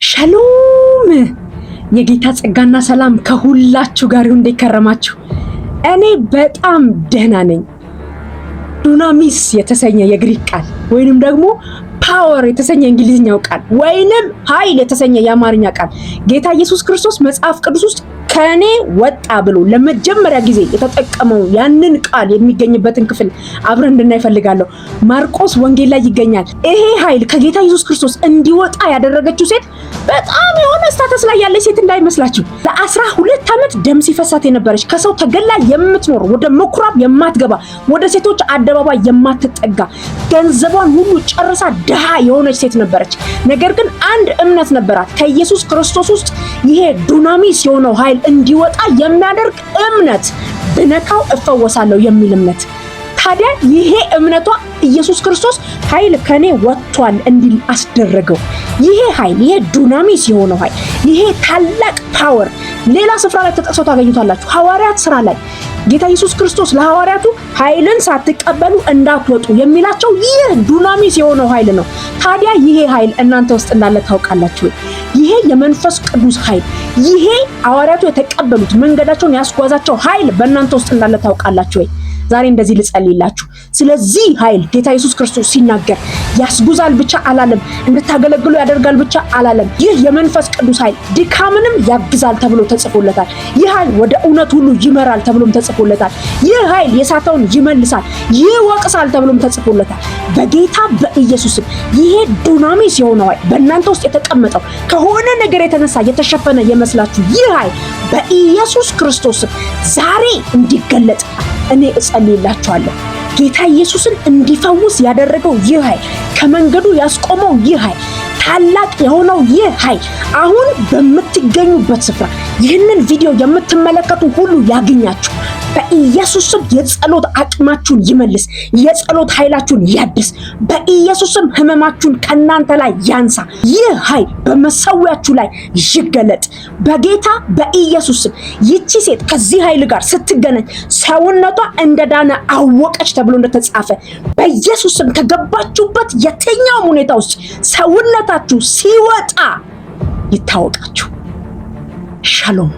ሻሎም የጌታ ጸጋና ሰላም ከሁላችሁ ጋር ይሁን። እንደከረማችሁ እኔ በጣም ደህና ነኝ። ዱናሚስ የተሰኘ የግሪክ ቃል ወይንም ደግሞ ፓወር የተሰኘ እንግሊዝኛው ቃል ወይንም ኃይል የተሰኘ የአማርኛ ቃል ጌታ ኢየሱስ ክርስቶስ መጽሐፍ ቅዱስ ውስጥ ከኔ ወጣ ብሎ ለመጀመሪያ ጊዜ የተጠቀመው ያንን ቃል የሚገኝበትን ክፍል አብረን እንድናይ ፈልጋለሁ። ማርቆስ ወንጌል ላይ ይገኛል። ይሄ ኃይል ከጌታ ኢየሱስ ክርስቶስ እንዲወጣ ያደረገችው ሴት በጣም የሆነ ስታተስ ላይ ያለች ሴት እንዳይመስላችሁ። ለ12 ዓመት ደም ሲፈሳት የነበረች ከሰው ተገላ የምትኖር ወደ ምኩራብ የማትገባ ወደ ሴቶች አደባባይ የማትጠጋ ገንዘቧን ሁሉ ጨርሳ ድሃ የሆነች ሴት ነበረች። ነገር ግን አንድ እምነት ነበራት። ከኢየሱስ ክርስቶስ ውስጥ ይሄ ዱናሚስ የሆነው ኃይል እንዲወጣ የሚያደርግ እምነት፣ ብነካው እፈወሳለሁ የሚል እምነት። ታዲያ ይሄ እምነቷ ኢየሱስ ክርስቶስ ኃይል ከኔ ወጥቷል እንዲል አስደረገው። ይሄ ኃይል፣ ይሄ ዱናሚስ የሆነው ኃይል፣ ይሄ ታላቅ ፓወር ሌላ ስፍራ ላይ ተጠቅሶ ታገኙታላችሁ። ሐዋርያት ሥራ ላይ ጌታ ኢየሱስ ክርስቶስ ለሐዋርያቱ ኃይልን ሳትቀበሉ እንዳትወጡ የሚላቸው ይህ ዱናሚስ የሆነው ኃይል ነው። ታዲያ ይሄ ኃይል እናንተ ውስጥ እንዳለ ታውቃላችሁ? ይሄ የመንፈስ ቅዱስ ኃይል፣ ይሄ ሐዋርያቱ የተቀበሉት መንገዳቸውን ያስጓዛቸው ኃይል በእናንተ ውስጥ እንዳለ ታውቃላችሁ ወይ? ዛሬ እንደዚህ ልጸልይላችሁ። ስለዚህ ኃይል ጌታ ኢየሱስ ክርስቶስ ሲናገር ያስጉዛል ብቻ አላለም፣ እንድታገለግሉ ያደርጋል ብቻ አላለም። ይህ የመንፈስ ቅዱስ ኃይል ድካምንም ያግዛል ተብሎ ተጽፎለታል። ይህ ኃይል ወደ እውነት ሁሉ ይመራል ተብሎም ተጽፎለታል። ይህ ኃይል የሳተውን ይመልሳል፣ ይወቅሳል ተብሎም ተጽፎለታል። በጌታ በኢየሱስም ይሄ ዱናሚስ የሆነው ኃይል በእናንተ ውስጥ የተቀመጠው ከሆነ ነገር የተነሳ የተሸፈነ የመስላችሁ ይህ ኃይል በኢየሱስ ክርስቶስ ዛሬ እንዲገለጥ እኔ እጸልይላችኋለሁ። ጌታ ኢየሱስን እንዲፈውስ ያደረገው ይህ ኃይል፣ ከመንገዱ ያስቆመው ይህ ኃይል፣ ታላቅ የሆነው ይህ ኃይል አሁን በምትገኙበት ስፍራ ይህንን ቪዲዮ የምትመለከቱ ሁሉ ያግኛችሁ። በኢየሱስም የጸሎት አቅማችሁን ይመልስ፣ የጸሎት ኃይላችሁን ያድስ። በኢየሱስም ህመማችሁን ከናንተ ላይ ያንሳ። ይህ ኃይል በመሰዊያችሁ ላይ ይገለጥ በጌታ በኢየሱስም። ይቺ ሴት ከዚህ ኃይል ጋር ስትገናኝ ሰውነቷ እንደዳነ አወቀች ተብሎ እንደተጻፈ በኢየሱስም ከገባችሁበት የትኛውም ሁኔታ ውስጥ ሰውነታችሁ ሲወጣ ይታወቃችሁ። ሻሎም